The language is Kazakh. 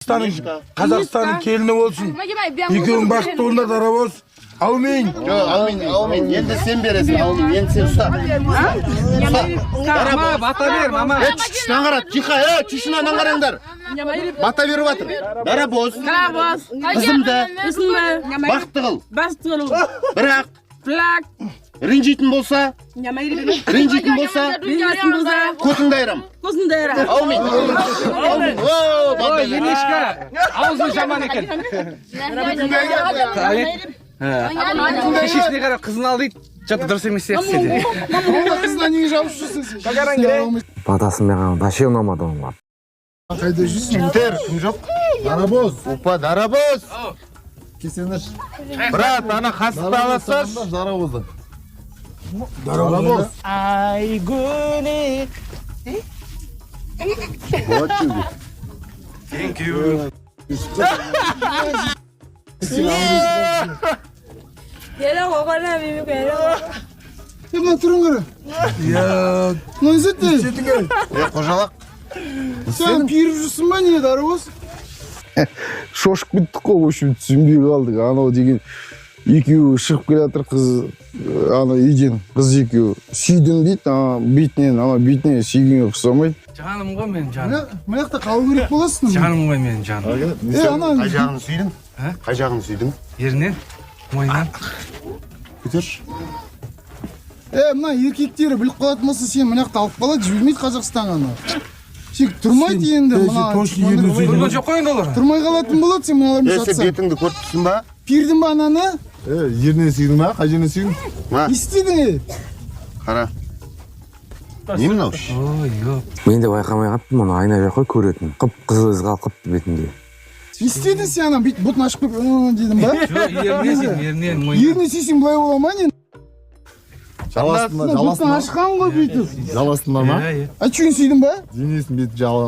Қазақстанның келіні болсын. Екеуің бақытты болыңдар дарабоз. Amin. Amin. Endi sen beresin. Amin. Endi sen usta. Mama bata ver mama. Çişten karat. Çıka. Çişinden karandar. Bata verip atır. Daraboz. Kızım da. Baktı kıl. Bırak. Rincitin bolsa. Rincitin bolsa. Kötün dayırım. Amin. O yenişka. Ağzı jaman eken. Шешесіне қарап қызын ал дейді. Жаты дұрыс емес сияқты деді. Kızla niye çalışıyorsun sen? Батасын маған вообще ұнамады оның. Қайда жүрсің? Тер. Кім жоқ? Дарабоз. Опа, дарабоз. Кесенір. Брат, ана қасықты аласаш. Дарабоздан. Дарабоз. Вот чуди. Thank you. Hemen turun kırı. Ya. Ne izlettin? Қожалақ. Sen pir жүрсің ба не дарабоз? Шошып кеттік қой, общем түсінбей қалдық. Анау деген екеуі шығып келе жатыр, қыз ана үйден қыз екеуі сүйдім дейді, бетінен ана бетіне сүйгенге ұқсамайды. Жаным ғой мен жаным. Мына жақта қалу керек боласың. Жаным ғой мен жаным. Ана Қай жағын сүйдің? Қай жағын сүйдің? Ерінен, мойнынан. Көтерші. мына еркектері біліп қалатын болса сен мына жақта алып қалады, жібермейді Қазақстанға ана. Сен тұрмайды енді мына. Тұрған жоқ қой енді олар. Тұрмай қалатын болады сен мыналармен Сен жатсаң. бетіңді көріп тұрсың ба? Пирдің ба ананы? Жеріне сүйдің ба? Қай жеріне сүйдің? Не істедің? Қара. Не мынау? Ой, жоқ. Мен де байқамай қаптым, оны айна жоқ қой көретін. Қып-қызыл қалқып бетінде. Не істедің сен ана бүйтіп бұтын ашып қойып дедің ба? Жоқ, ерінен, мойнынан. Еріне сүйсің былай бола ма не? Жаластың ба? Бұтын ашқан ғой бүйтіп. Жаластың ба ма? А чүйін сүйдің ба? Денесін беті жалан.